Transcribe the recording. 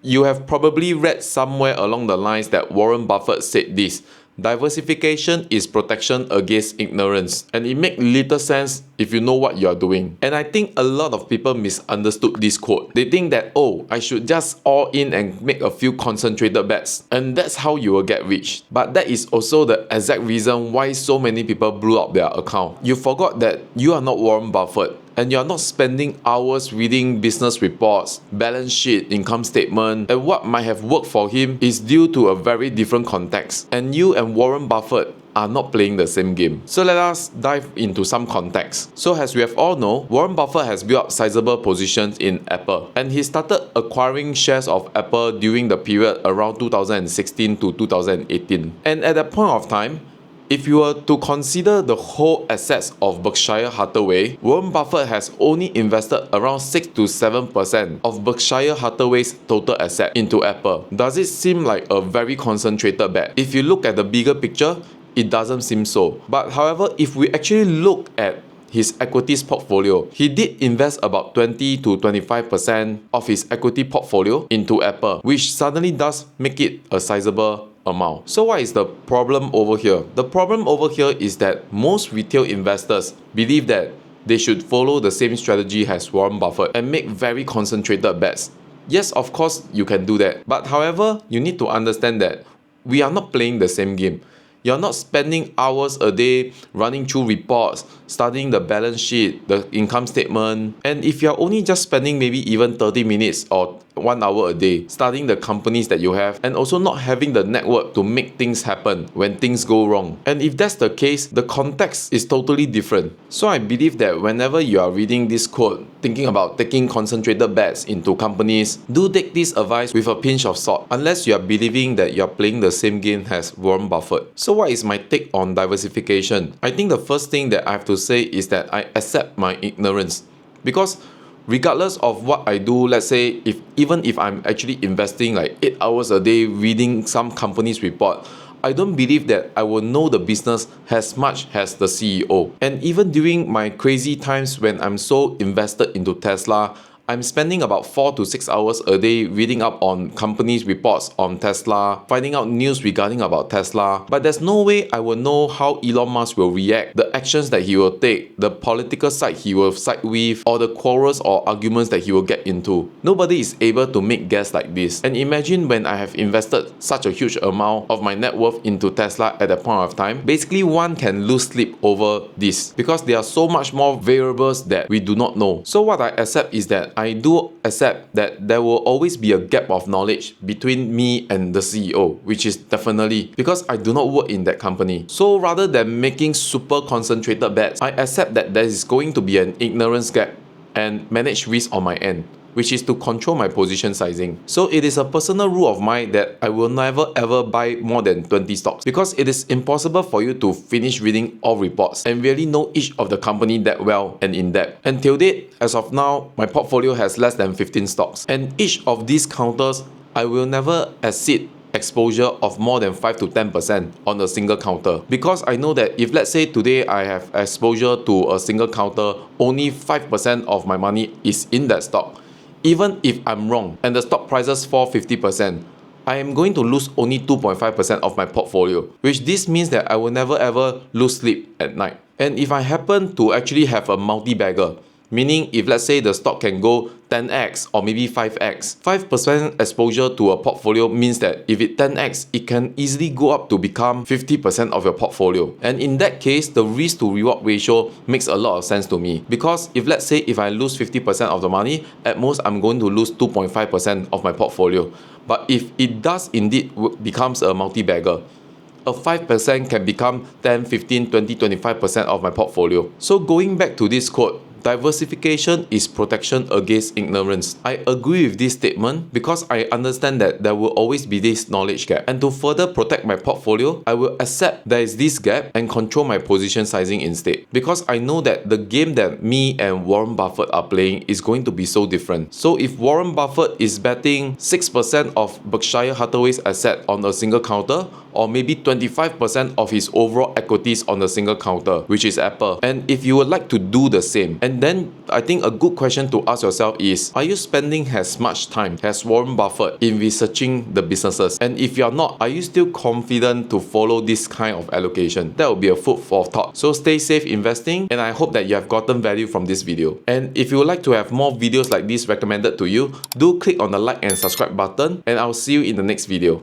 You have probably read somewhere along the lines that Warren Buffett said this: diversification is protection against ignorance. And it makes little sense if you know what you are doing. And I think a lot of people misunderstood this quote. They think that, oh, I should just all in and make a few concentrated bets, and that's how you will get rich. But that is also the exact reason why so many people blew up their account. You forgot that you are not Warren Buffett, and you're not spending hours reading business reports, balance sheet, income statement, and what might have worked for him is due to a very different context. And you and Warren Buffett are not playing the same game. So let us dive into some context. So as we have all know, Warren Buffett has built up sizable positions in Apple, and he started acquiring shares of Apple during the period around 2016 to 2018. And at that point of time, if you were to consider the whole assets of Berkshire Hathaway, Warren Buffett has only invested around 6 to 7% of Berkshire Hathaway's total asset into Apple. Does it seem like a very concentrated bet? If you look at the bigger picture, it doesn't seem so. But however, if we actually look at his equities portfolio, he did invest about 20 to 25% of his equity portfolio into Apple, which suddenly does make it a sizable amount. So what is the problem over here? The problem over here is that most retail investors believe that they should follow the same strategy as Warren Buffett and make very concentrated bets. Yes, of course, you can do that. But however, you need to understand that we are not playing the same game. You're not spending hours a day running through reports, studying the balance sheet, the income statement. And if you're only just spending maybe even 30 minutes or 1 hour a day studying the companies that you have, and also not having the network to make things happen when things go wrong. And if that's the case, the context is totally different. So I believe that whenever you are reading this quote, thinking about taking concentrated bets into companies, do take this advice with a pinch of salt, unless you are believing that you are playing the same game as Warren Buffett. So what is my take on diversification? I think the first thing that I have to say is that I accept my ignorance, because regardless of what I do, let's say even if I'm actually investing like 8 hours a day reading some company's report, I don't believe that I will know the business as much as the CEO. And even during my crazy times when I'm so invested into Tesla, I'm spending about 4 to 6 hours a day reading up on companies' reports on Tesla, finding out news regarding about Tesla. But there's no way I will know how Elon Musk will react, the actions that he will take, the political side he will side with, or the quarrels or arguments that he will get into. Nobody is able to make guess like this. And imagine when I have invested such a huge amount of my net worth into Tesla at that point of time, basically one can lose sleep over this, because there are so much more variables that we do not know. So what I accept is that I do accept that there will always be a gap of knowledge between me and the CEO, which is definitely because I do not work in that company. So rather than making super concentrated bets, I accept that there is going to be an ignorance gap and manage risk on my end, which is to control my position sizing. So it is a personal rule of mine that I will never ever buy more than 20 stocks, because it is impossible for you to finish reading all reports and really know each of the company that well and in depth. And till date, as of now, my portfolio has less than 15 stocks. And each of these counters, I will never exceed exposure of more than 5 to 10% on a single counter, because I know that if let's say today I have exposure to a single counter, only 5% of my money is in that stock. Even if I'm wrong and the stock prices fall 50%, I am going to lose only 2.5% of my portfolio, which this means that I will never ever lose sleep at night. And if I happen to actually have a multi-bagger, meaning if let's say the stock can go 10x or maybe 5x, 5% exposure to a portfolio means that if it 10x, it can easily go up to become 50% of your portfolio. And in that case, the risk to reward ratio makes a lot of sense to me, because if let's say if I lose 50% of the money, at most I'm going to lose 2.5% of my portfolio. But if it does indeed becomes a multi-bagger, a 5% can become 10, 15, 20, 25% of my portfolio. So going back to this quote, diversification is protection against ignorance. I agree with this statement because I understand that there will always be this knowledge gap. And to further protect my portfolio, I will accept there is this gap and control my position sizing instead. Because I know that the game that me and Warren Buffett are playing is going to be so different. So if Warren Buffett is betting 6% of Berkshire Hathaway's asset on a single counter, or maybe 25% of his overall equities on a single counter, which is Apple. And if you would like to do the same, and then I think a good question to ask yourself is, are you spending as much time as Warren Buffett in researching the businesses? And if you're not, are you still confident to follow this kind of allocation? That will be a food for thought. So stay safe investing, and I hope that you have gotten value from this video. And if you would like to have more videos like this recommended to you, do click on the like and subscribe button, and I'll see you in the next video.